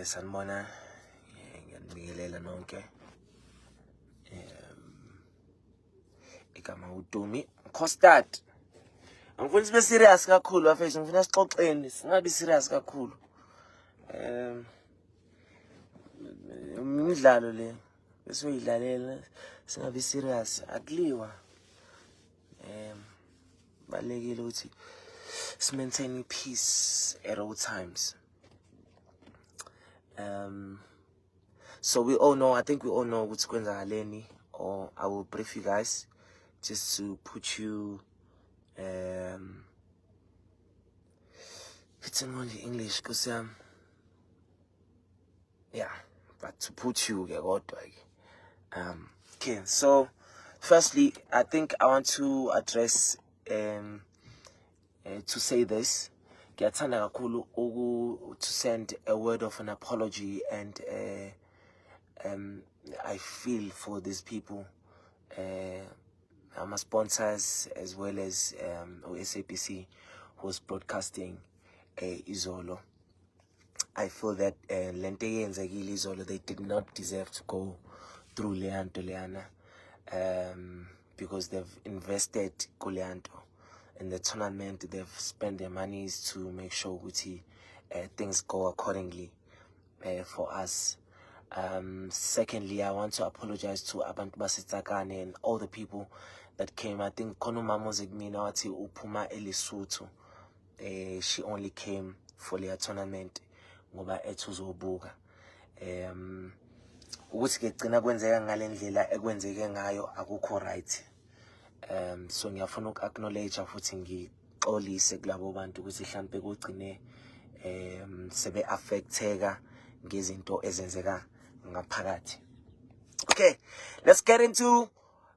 Sanibona, ngiyanibingelela nonke. Igama uDumi Costard. Angifuni sibe serious kakhulu bafethu, ngifuna sixoxeni, singabi serious kakhulu. Imidlalo le besoyilalela singabi serious, akuliwa. Balekile ukuthi maintain peace at all times. So we all know, I think we all know what's going on, or I will brief you guys just to put you it's in only English because yeah, but to put you okay, so firstly I think I want to address to say this. To send a word of an apology, and I feel for these people, my sponsors, as well as SABC, who's broadcasting Izolo. I feel that Lente and Zagili Izolo, they did not deserve to go through Leandro Leana, because they've invested Leandro in the tournament. They've spent their monies to make sure things go accordingly for us. Secondly, I want to apologize to Abantu Basitakane and all the people that came. I think Konumamo Zigminawati Upuma Elisutu, she only came for the tournament. Ngoba etuzobuka. Ukuthi ke gcina kwenzeka ngalendlela ekwenzeke ngayo akukho right. So ngiyafuna uku-acknowledge futhi ngixolise kulabo bantu ukuthi mhlambe kugcine sebe affecteka ngezinto ezenzeka ngaphakathi. Okay, let's get into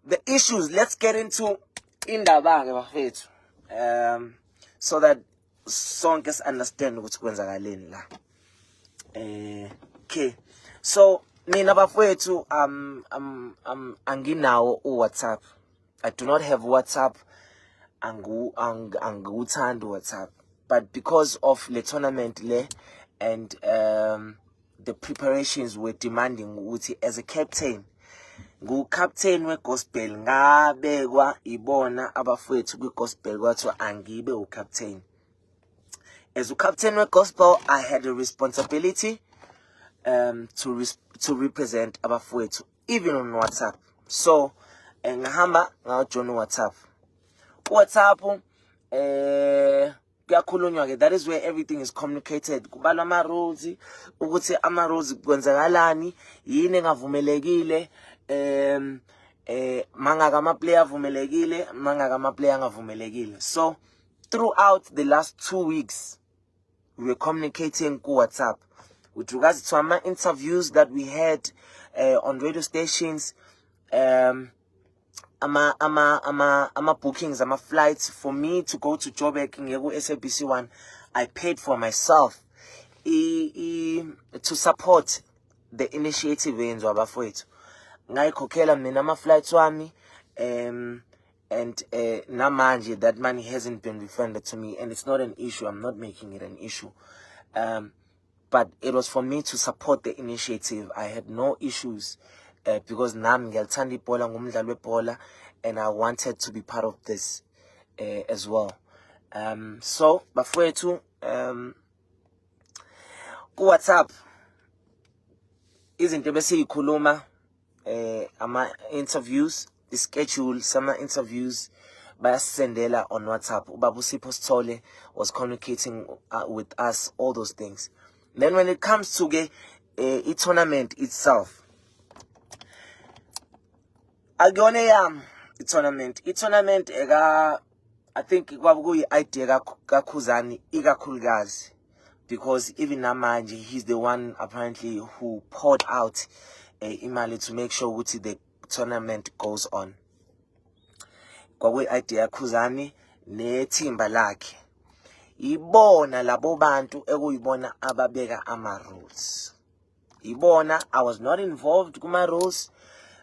the issues. Let's get into indaba ke bafethu. So that sonke si understand ukuthi kwenzakaleni la. Okay, so mina bafethu anginawo uWhatsApp. I do not have WhatsApp. Anguthanda WhatsApp. But because of the tournament and the preparations were demanding ukuthi as a captain, captain we gospel ngabekwa ibona abafowethu kwi gospel kwathiwa angibe ucaptain. As a captain we gospel, I had a responsibility to represent abafowethu even on WhatsApp. So ngahamba ngajoin WhatsApp. Kuyakhulunywa ke, that is where everything is communicated. Kubalwa ama rules ukuthi ama rules kwenzakalani, yini engavumelekile, mangaka ama player avumelekile, mangaka ama player angavumelekile. So throughout the last 2 weeks we were communicating ku WhatsApp with regards to our interviews that we had on radio stations, ama bookings, ama flights for me to go to Joburg ngegu SABC1. I paid for myself to support the initiative yenziwa abafowethu. Ngayikhokhela mina ama flights wami, and namanje that money hasn't been refunded to me, and it's not an issue. I'm not making it an issue. But it was for me to support the initiative. I had no issues. Because nami ngiyalithanda ibhola, ngumdlali webhola, and I wanted to be part of this as well. So bafowethu, ku WhatsApp izinto besiyikhuluma, ama interviews, the schedule, some interviews bayasendela on WhatsApp. Ubaba Sipho Sithole was communicating with us, all those things. Then when it comes to the tournament itself, Agone tournament. Tournament I think kwabukuyi idea kaKhuzani ikakhulukazi, because even namanje he's the one apparently who poured out imali to make sure ukuthi the tournament goes on. Kwakuyi idea kaKhuzani nethimba lakhe. Ibona labo bantu ekuyibona ababeka ama rules. Ibona, I was not involved kuma rules.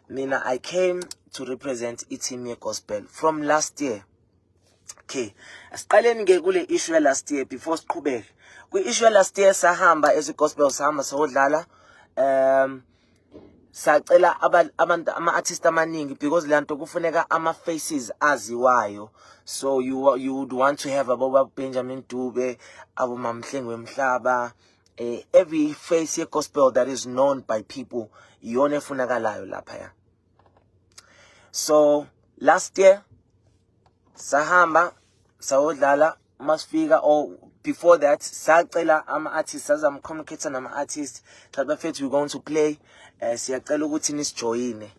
Mina, I came to represent iTeam Gospel from last year. Okay, asiqaleni ke kule issue last year before siqhubeke. Kwi-issue last year sahamba as gospel sahamba sayodlala sacela abantu ama-artist amaningi because lanto kufuneka ama-faces aziwayo. So you would want to have abo Benjamin Dube, abo Mamhlengwe Mhlaba, every face ye gospel that is known by people iyona efunakalayo lapha ya. So last year sahamba sayodlala masifika, or before that sacela ama-artists communicate nama-artists we're going to play, siyacela ukuthi nisijoyine.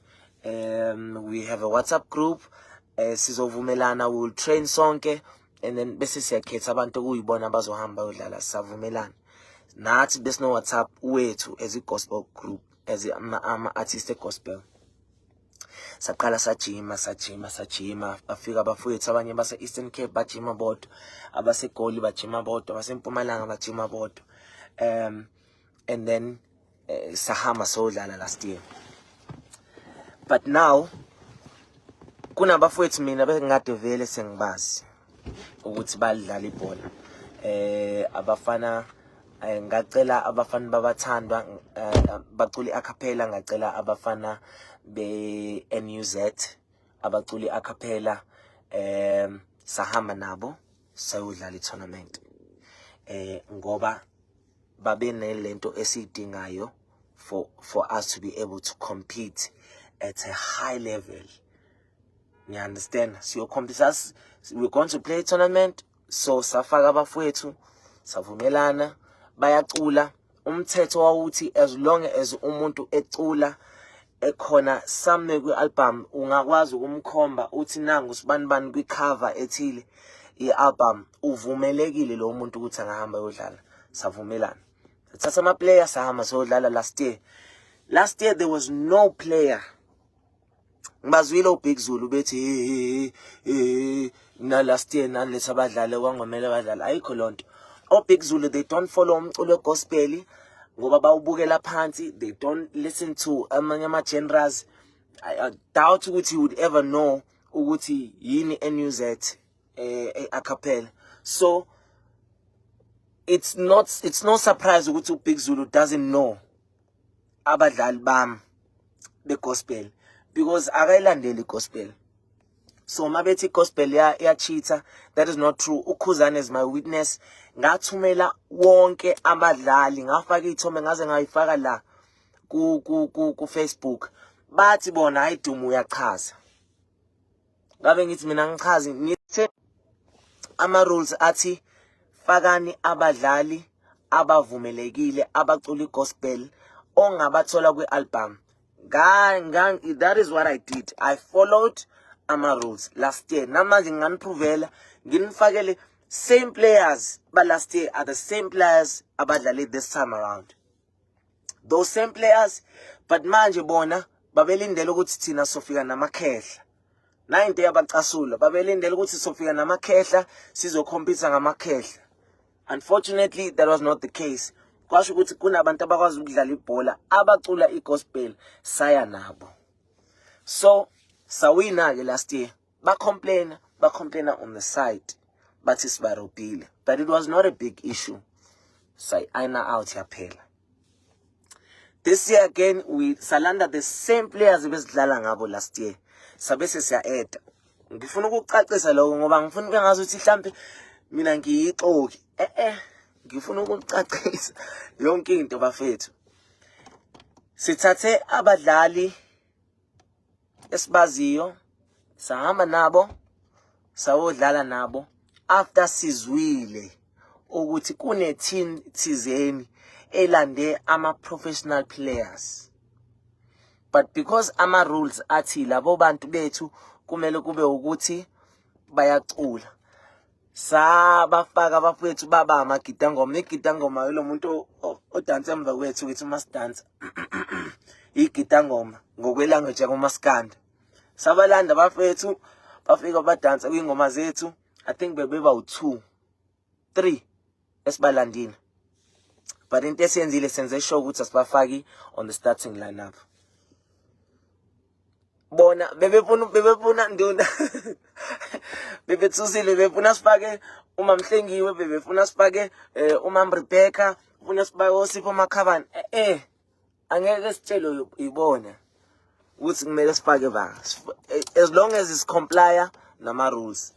We have a WhatsApp group, sizovumelana, we will train sonke, and then bese siyakhetha abantu okuyibona abazohamba bayodlala, savumelana nathi besino WhatsApp wethu as a gospel group, as ama-artist gospel. Saqala sajima bafika abafowethu abanye base Eastern Cape bajima bodwa, abase Goli bajima bodwa, abase Mpumalanga bajima bodwa. And then sahamba sodlala last year. But now kunabafowethu mina bengade vele sengibazi ukuthi badlala ibhola. Abafana ngacela abafana babathandwa baculi acapella, ngacela abafana be NUZ abaculi acapella, sahamba nabo sayodlala i-tournament ngoba babe nelento esidingayo for us to be able to compete at a high level. You understand? So we're going to play a tournament, so safaka abafowethu savumelana bayacula. Umthetho wawuthi as long as umuntu ecula ekhona some kwi-album ungakwazi ukumkhomba uthi nangu sibani kwi-cover ethile i-album, uvumelekile lo muntu ukuthi angahamba yodlala. Savumelana thatha ama-player sahamba sayodlala last year there was no player. Ngibazwile uBig Zulu bethi na last year nalethi abadlali kwangomele badlala, ayikho lonto. Big Zulu, they don't follow umculo gospel ngoba bawubukela phansi, they don't listen to amanye ama-genres. I doubt ukuthi you would ever know ukuthi yini NUZ acapella. So it's no surprise ukuthi uBig Zulu doesn't know abadlali bam the gospel because akayilandeli gospel. So mabethi gospel ya cheater, that is not true. Ukhuzane is my witness. Ngathumela wonke abadlali, ngafaka ithombe ngaze ngayifaka la ku Facebook. Bathi bona hayidumu uyachaza. Ngabe ngithi mina ngichazi ngithe ama rules athi fakani abadlali abavumelekile abaculi gospel ongabathola kwi-album. That is what I did. I followed ama rules last year. Namanje nginganiprovela nginifakele same players, but last year are the same players abadlali this time around. Those same players, but manje bona babelindele ukuthi thina sofika namakhehla. Na into yabacasula babelindele ukuthi sofika namakhehla sizocompete ngamakhehla. Unfortunately, that was not the case. Kwasho ukuthi kunabantu abakwazi ukudlala ibhola abacula igospel saya nabo. So sawina ke last year ba complain on the side, but it's barobile, but it was not a big issue. So aina out yaphela. This year again we salanda the same players besidlala ngabo last year. Sabese siya add. Ngifuna ukucacisa lokho ngoba ngifuna ngazuthi mhlambe mina ngiyixoki. Ngifuna ukucacisa yonke into bafethu. Sithathe abadlali esibaziyo sahamba nabo sawodlala nabo after sizwile ukuthi kune team thizeni elande ama professional players, but because ama rules athi labo bantu bethu kumele kube ukuthi bayacula, sabafaka abafowethu baba amagidangoma. Igidangoma yilo muntu odansa emva kwethu ukuthi must dance igidangoma ngokwelanguage yakomaskanda. Sabalanda bafethu bafika badansa kwingoma zethu. I think bebeba u2-3 esibalandini, but into esenzile senze sure ukuthi asibafaki on the starting lineup. Bona bebefuna nduna bebethusile befuna sifake uma Mhlengiwe bebefuna sifake uma Rebecca ufuna sifake oSipho Makhabane angeke sitshelo ibona ukuthi kumele sifake ba as long as it's comply nama rules.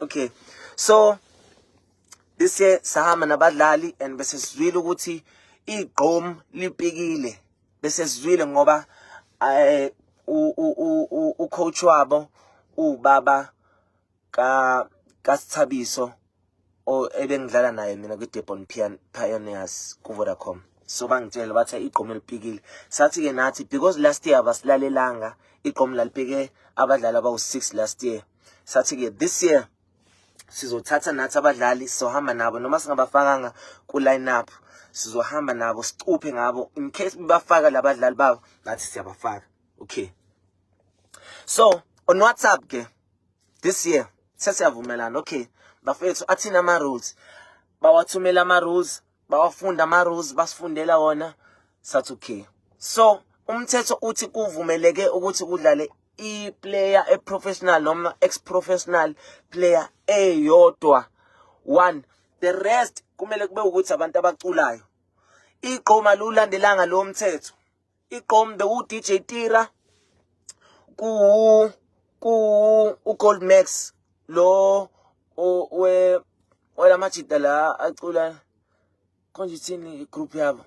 Okay, so this year sahamba nabadlali and bese sizwile ukuthi igqom lipikile, bese sizwile ngoba coach wabo ubaba kaSithabiso ebengidlala naye mina kwiDebon Pioneers ku Vodacom. So bangitshela bathi igqom lipikile. Sathi ke nathi because last year abasilalelanga igqom lalipike abadlali abawu6 last year. Sathi ke this year sizothatha nathi abadlali sizohamba nabo noma singabafakanga ku lineup sizohamba nabo sicuphe ngabo in case bafaka labadlali babo nathi siyabafaka. Okay, so on WhatsApp ke this year sesiyavumelana. Okay, bafethu athina ama rules bawathumela ama rules bawafunda ama rules basifundela wona. Sathi okay, so umthetho uthi kuvumeleke ukuthi kudlale i-player e-professional noma ex-professional player eyodwa one, the rest kumele kube ukuthi abantu abaculayo. Igqom alulandelanga lo mthetho. Igqom beku DJ Tira ku Gold Max lo wela majida la acula konje thini group yabo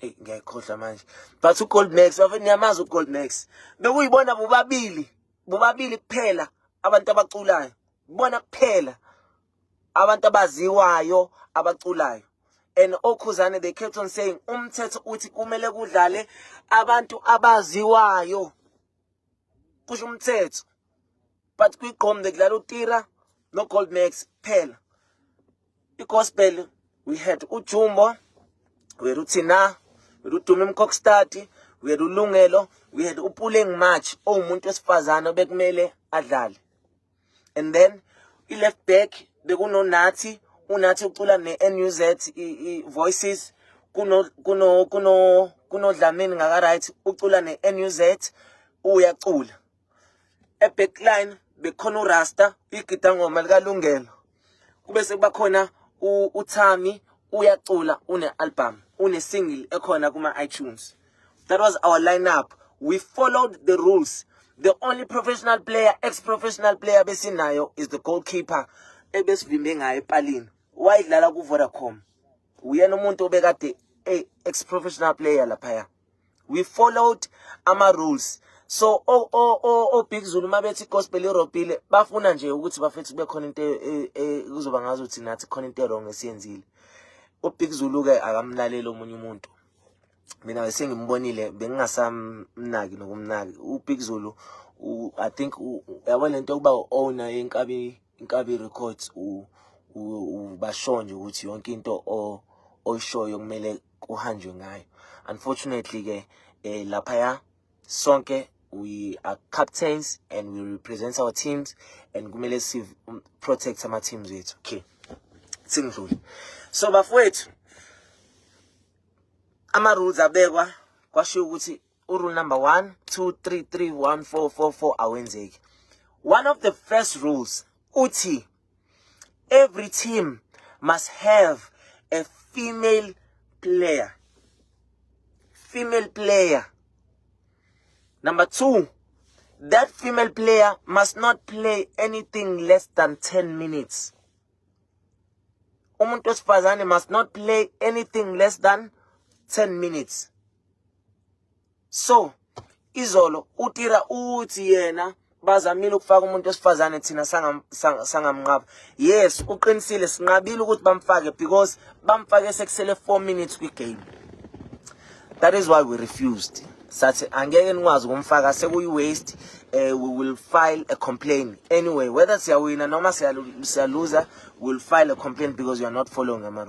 ngiyakhohlwa manje, but uGold Max bafeni yamazi uGold Max bekuyibona bobabili kuphela abantu abaculayo, bona kuphela abantu abaziwayo abaculayo. And okhuzane they kept on saying umthetho uthi kumele kudlale abantu abaziwayo kusho umthetho, but kwigqom bekudlala uTira no Gold Max kuphela. I-gospel we had uJumbo, we had uThina, we had uDumi Mkokstad, we had uLungelo, we had uPuleng March umuntu wesifazana bekumele adlale. And then i-left back bekunoNathi, uNathi ucula ne-NUZ voices, kuno Dlamini ngaka right ucula ne-NUZ uyacula. E-backline bekhona uRasta igida ngoma likaLungelo, kube sekubakhona uThami uyacula une-album une-single ekhona kuma iTunes. That was our lineup. We followed the rules. The only professional player, ex-professional player besinayo is the goalkeeper ebesivimbe ngayo epalini wayidlala ku Vodacom. Uyena umuntu obekade ex-professional player lapha. We followed ama rules. So Big Zulu mabethi gospel irobile bafuna nje ukuthi bafethu bekhona into kuzoba ngazo uthi nathi khona into wrong esiyenzile. Big Zulu ke akamlalela omunye umuntu. Mina bese ngimbonile bengingasamnaki nokumnaki. Big Zulu I think yabona into yokuba owner Inkabi Records basho nje ukuthi yonke into oyishoyo kumele kuhanjwe ngayo. Unfortunately ke lapha sonke we are captains and we represent our teams and kumele protect our teams wethu. Okay, singidlule. So bafowethu ama rules abekwa kwasho ukuthi rule number 1 2 3 3 1 4 4 4 awenzeki. One of the first rules uthi every team must have a female player. Female player. Number 2, that female player must not play anything less than 10 minutes. Umuntu wesifazane must not play anything less than 10 minutes. So, izolo uTira uthi yena bazamile ukufaka umuntu wesifazane thina sangamnqaba. Yes, uqinisile sinqabile ukuthi bamfake because bamfake sekusele 4 minutes kwi-game. That is why we refused. Sathi angeke nikwazi ukumfaka sekuyi-waste. We will file a complaint. Anyway, whether siyawina noma siyaluza, we will file a complaint because you are not following ama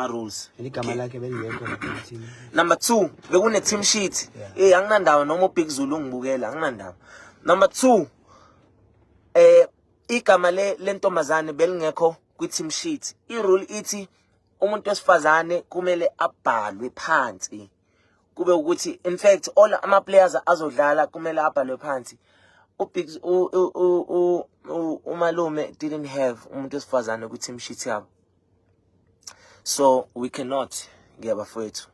rules. Okay. Number 2, bekune team sheet. Anginandawo noma Big Zulu ngibukela, anginandawo. Number 2, igama lentombazane belingekho kwi-team sheet. I-rule ithi umuntu wesifazane kumele abhalwe phansi. Kube ukuthi in fact all ama players azodlala kumele abhalwe phansi. umalume didn't have umuntu wesifazane ku team sheet yabo. So we cannot ngiyabafowethu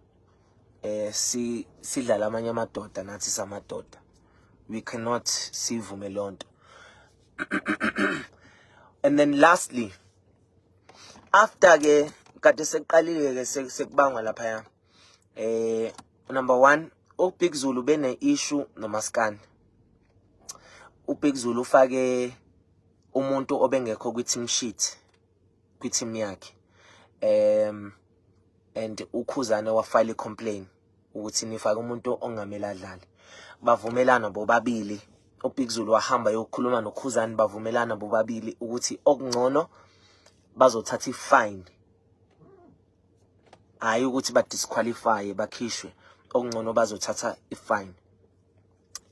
sidlala amanye amadoda nathi samadoda. We cannot sivume lonto. And then lastly, after ke kade seqalile ke sekubangwa lapha number 1, uBig Zulu bene issue noMaskandi. uBig Zulu ufake umuntu obengekho ku team sheet ku team yakhe. And uKhuzane wafile a complaint ukuthi nifake umuntu ongamela adlale. Bavumelana bobabili. uBig Zulu wahamba yokukhuluma noKhuzane, bavumelana bobabili ukuthi okungcono bazothatha ifine. Hayi ukuthi ba disqualify bakhishwe, okungcono bazothatha ifine.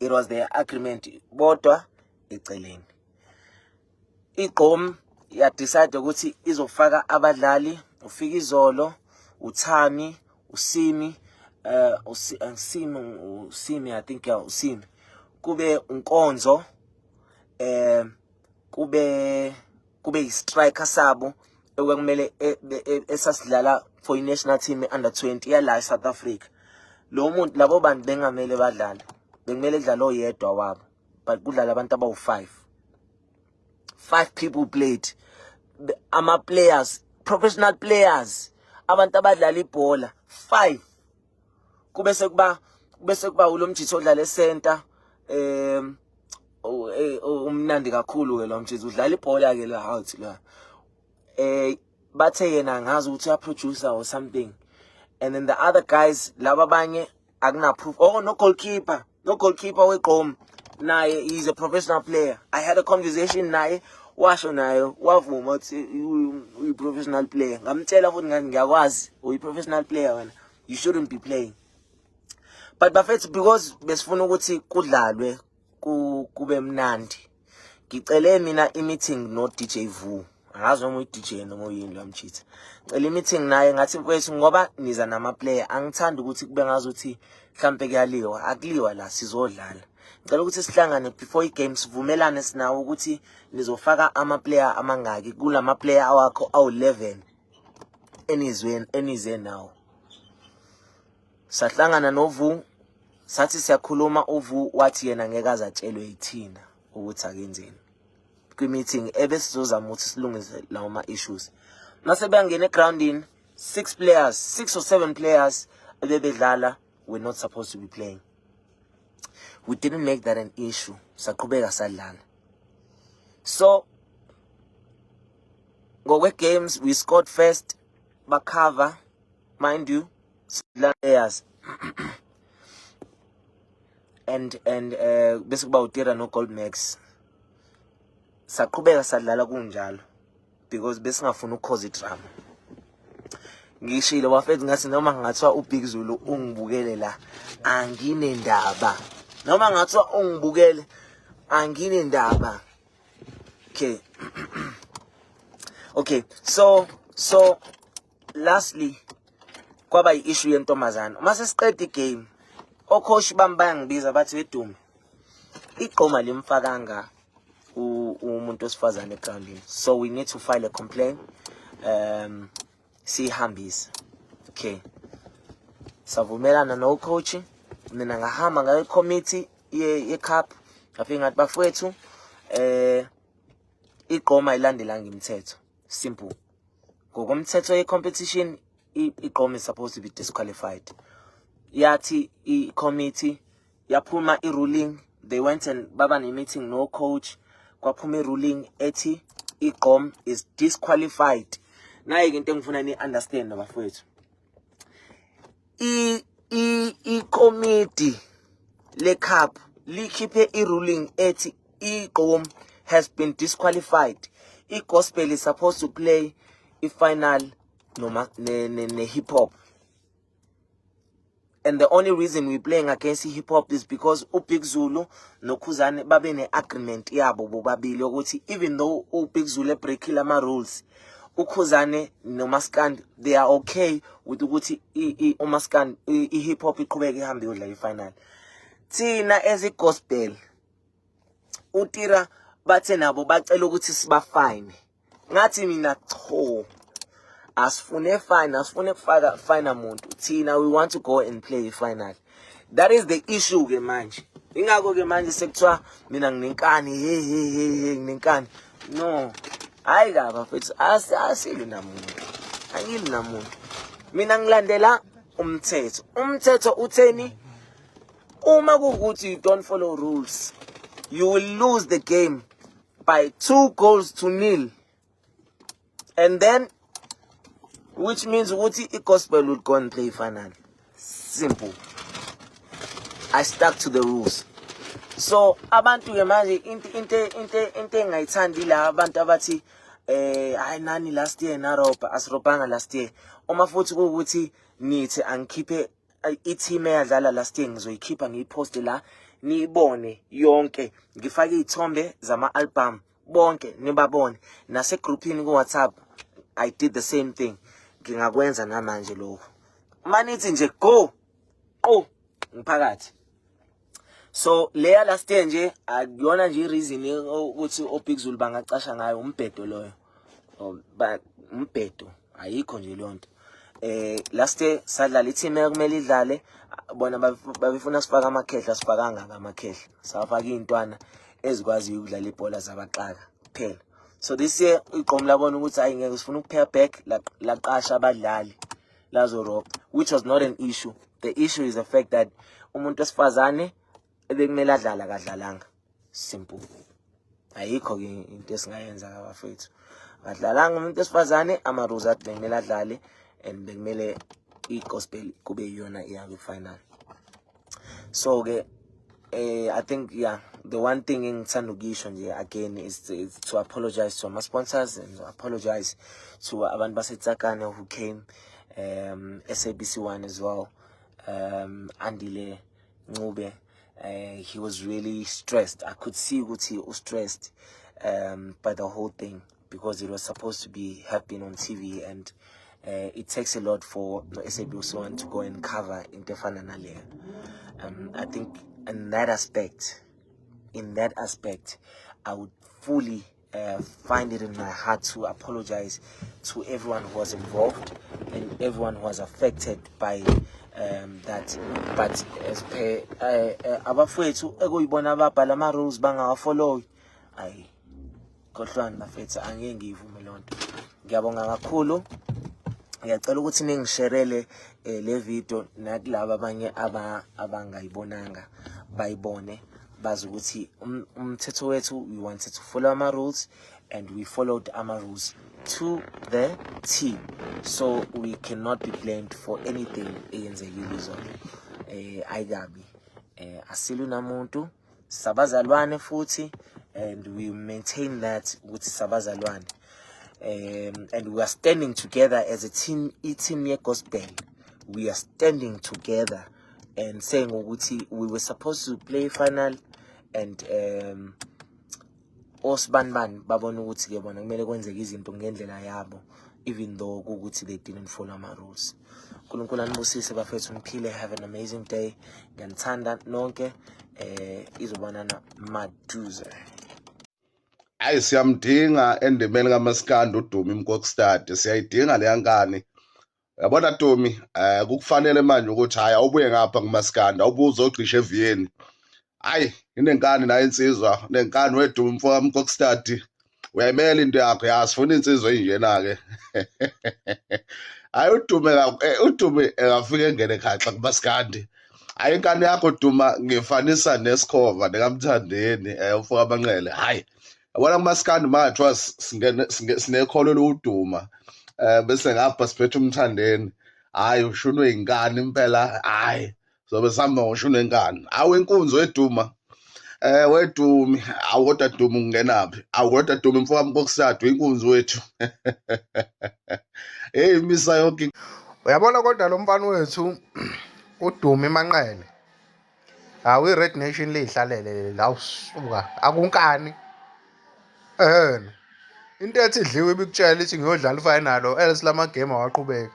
It was their agreement bodwa eceleni. iGqom ya decide ukuthi izofaka abadlali, ufika izolo, uThami, uSimi, uSimi I think uSimi, kube uNkonzo, kube istriker sabo okwakumele esasidlala for i-national team under 20 yala eSouth Africa. Lo muntu labo bantu bengamele badlale, bekumele edlala oyedwa wabo, but kudlala abantu abawu5. 5 people played. Ama players, professional players, abantu abadlala ibhola 5. Kube sekuba ulomjitho odlala eCenter, umnandi kakhulu ke lo mjitho udlala ibhola ke la out la. Bathe yena ngazi ukuthi uya producer or something. And then the other guys laba abanye akuna proof. Oh, no goalkeeper weGqom. Naye he's a professional player. I had a conversation naye, washo naye wavuma ukuthi uyi professional player. Ngamtshela futhi ngani ngiyakwazi uyi professional player wena. You shouldn't be playing. But bafethu because besifuna ukuthi kudlalwe kube mnandi. Ngicele mina i-meeting no DJ Vu. Angazi noma uDJ noma uyini lo mchitha. Ngicela i-meeting naye ngathi mfowethu ngoba niza nama player angithanda ukuthi kube ngazuthi mhlambe kuyaliwa, akuliwa la sizodlala. Ngicela ukuthi sihlangane before i-game sivumelane sinawo ukuthi nizofaka ama player amangaki kulama player awakho awu11 enize nawo. Sahlangana noVu, sathi siyakhuluma, uVu wathi yena ngeke azatshelwe yithina ukuthi akenzeni. Kwi-meeting ebesizozama ukuthi silungise lawo ma-issues. Mase bangena egroundini 6 or 7 players ebebedlala were not supposed to be playing. We didn't make that an issue. Saqhubeka sadlala. So games we scored first, bacover, mind you, players. and bese kuba uTira no Gold Max. Saqhubeka sadlala kunjalo because besingafuna ukukhoza idrama. Ngishilo bafethu ngathi noma ngathiwa uBig Zulu ungibukele la anginendaba. Noma ngathiwa ungibukele anginendaba. Okay. Okay, so lastly kwaba i-issue yentombazana. Mase siqeda igame, ocoach bami bayangibiza bathi wedume. iGqom limfakanga umuntu osifazane egroundini. So we need to file a complaint. Sihambisa. Okay. Savumelana no coach, mina ngahamba ngaye committee ye cup. Ngafika ngathi bafowethu iGqom ayilandelanga imithetho. Simple. Ngokomthetho ye competition iGqom is supposed to be disqualified. Yathi i-committee yaphuma i-ruling, they went and baba ne meeting no coach, kwaphuma i-ruling ethi iGqom is disqualified. Naye into engifuna ni understand bafowethu. I-committee le cup likhiphe i-ruling ethi iGqom has been disqualified. iGospel is supposed to play i-final ne hip hop. And the only reason we're playing against hip hop is because uBig Zulu no Khuzane babe ne agreement yabo bobabili ukuthi even though uBig Zulu breakile ama rules, uKhuzane no Maskandi they are okay with ukuthi uMaskandi hip hop iqhubeke ihambe yodla ifinal. Thina as iGospel uTira bathe nabo bacela ukuthi sibafine. Ngathi mina cho, asifune fine, asifune kufaka fine umuntu. Thina we want to go and play final. That is the issue ke manje. Ingakho ke manje sekuthiwa mina nginenkani, hey nginenkani. No. Hayi kaba mfethu asili namuntu. Angili namuntu. Mina ngilandela umthetho. Umthetho utheni? Uma kuwukuthi you don't follow rules, you will lose the game by 2-0. And then, which means ukuthi iGospel would go and play final. Simple. I stuck to the rules. So abantu ke manje into engayithandi la abantu abathi hayi nani last year naroba asirobanga last year. Uma futhi ukuthi nithi angikhiphe i-team eyadlala last year ngizoyikhipha ngiyiposte la niyibone yonke, ngifake izithombe zama-album bonke nibabone, nase groupini ku WhatsApp I did the same thing. Ngingakwenza namanje lokho. Manithi nje go ngiphakathi. So leya last year nje akuyona nje reason ukuthi oBig Zulu bangacasha ngayo umbhedo loyo. Umbhedo ayikho nje lonto. Last year sadlala i-team ekumele idlale, bona babefuna sifaka amakhehla, sifakanga ngamakhehla. Safaka izintwana ezikwazi ukudlala ibhola zabaxaka kuphela. So this year iqomo labona ukuthi ayingeke sifuna ukuphaya back laqasha abadlali lazo rob, which was not an issue. The issue is the fact that umuntu esifazane ebekumele adlala kadlalanga. Simple. Ayikho ke into esingayenza abafethu. Badlalanga umuntu esifazane ama-rules athi bekumele adlale and bekumele iGospel kube yona iya final. So ke I think the one thing engithanda ukuyisho nje again is to apologize to my sponsors and apologize to abantu baseTsakane who came, SABC1 as well, Andile Ncube. He was really stressed. I could see what he was stressed by the whole thing because it was supposed to have been on TV, and it takes a lot for SABC1 to go and cover Intefana Nalea. I think in that aspect, I would fully find it in my heart to apologize to everyone who was involved and everyone who was affected by that. But as per abafethu ekuyibona ababhala ama rules bangawafollow, ayi kodwa bafethu angeke ngivume lonto. Ngiyabonga kakhulu. Ngiyacela ukuthi ningisherele le video nakulabo abanye abangayibonanga bayibone, bazi ukuthi umthetho wethu, we wanted to follow our rules and we followed our rules to the T. So we cannot be blamed for anything eyenzekile izolo. Ayikabi. Asilu namuntu, sabazalwane futhi, and we maintain that with sabazalwane. And we are standing together as a team, team Gospel. We are standing together and saying ukuthi we were supposed to play final, and osbanban babona ukuthi ke bona kumele kwenzeke izinto ngendlela yabo, even though ukuthi they didn't follow my rules. uNkulunkulu anibusise bafethu, niphile, have an amazing day. Ngiyanithanda nonke. Izobonana maduze. Hayi siyamdinga endimeni kaMaskandi uDumi Mkokstad, siyayidinga leya nkani. Yabona Dumi, kukufanele manje ukuthi hayi awubuye ngapha kuMaskandi, awubuze ogqisha eVieni. Hayi inenkani nayo insizwa, nenkani weDumi Mkokstad. Uyayimela into yakho, yasifuna insizwa enjena ke. Hayi uDumi engafika engene khaxa kuMaskandi. Hayi inkani yakho Duma ngifanisa neSkhova nekaMthandeni, ufoka abanqele. Hayi yabona kuMaskandi mathiwa sinekholo louduma, bese ngapha siphethe uMthandeni. Hayi ushunwe inkani impela. Hayi sobe sihamba ngoshunwe inkani. Awu inkunzi weDuma. Wedumi awukodwa Duma ungenaphi? Awukodwa Duma mfoka Mkokstad inkunzi wethu. Hey misa yonke. Uyabona kodwa lo mfana wethu uDumi Manqele, awu iRed Nation leyihlalele la usuka akunkani. Into ethi idliwe ibikutshela ithi ngiyodlala ifinal else lama game awaqhubeka.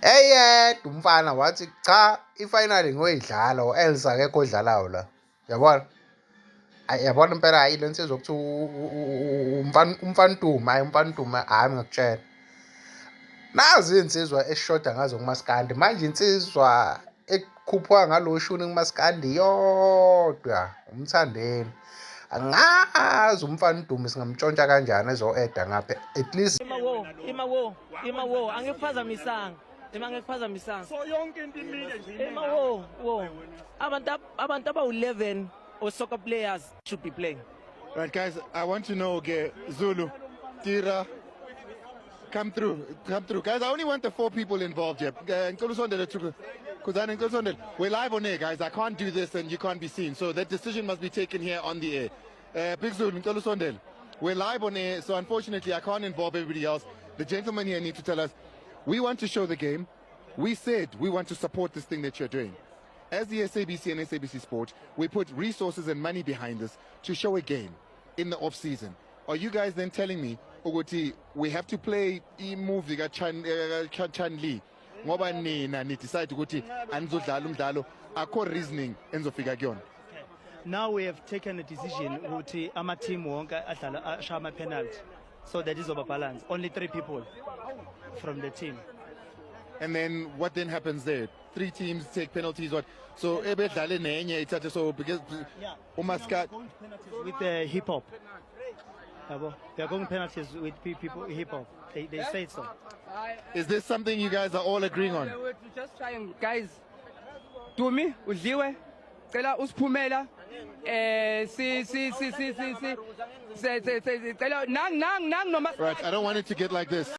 Eyedwa umfana wathi cha ifinal ngiyoyidlala else akekho odlalayo la. Yabona? yabona impela hayi le nsizwa ukuthi umfanintuma hayi umfanintuma hayi ngakutshela nazi insizwa eshoda ngazo kumaskandi manje insizwa ekhuphwa ngalo shuni kumaskandi yodwa umthandeni angazi umfanintuma singamtshontsha kanjani ezo-eda ngapha at least imawo angikuphazamisanga angikuphazamisanga so yonke into imile nje imawo abantu abawu-11 or soccer players should be playing. Right, guys, I want to know, okay, Zulu, Tira, come through. Guys, I only want the 4 people involved here. We're live on air, guys. I can't do this and you can't be seen. So that decision must be taken here on the air. Big Zulu, we're live on air, so unfortunately I can't involve everybody else. The gentlemen here need to tell us, we want to show the game. We said we want to support this thing that you're doing. As the SABC and SABC Sport, we put resources and money behind this to show a game in the off-season. Are you guys then telling me, Ogoti, we have to play a movie like Chan-Li? Ngoba nina ni decide ukuthi anizodlala umdlalo akho reasoning enzofika kuyona. Now we have taken a decision ukuthi ama team wonke adlala ashaya ama penalty, so that is over balance. Only 3 people from the team. And then what then happens there? 3 teams take penalties. What? So ebedlale nenye ithathe so because umaska with hip hop. They are going penalties with people hip hop. They say so. Is this something you guys are all agreeing on? We're just trying, guys. Tumi, udliwe, cela usiphumela. Right, I don't want it to get like this.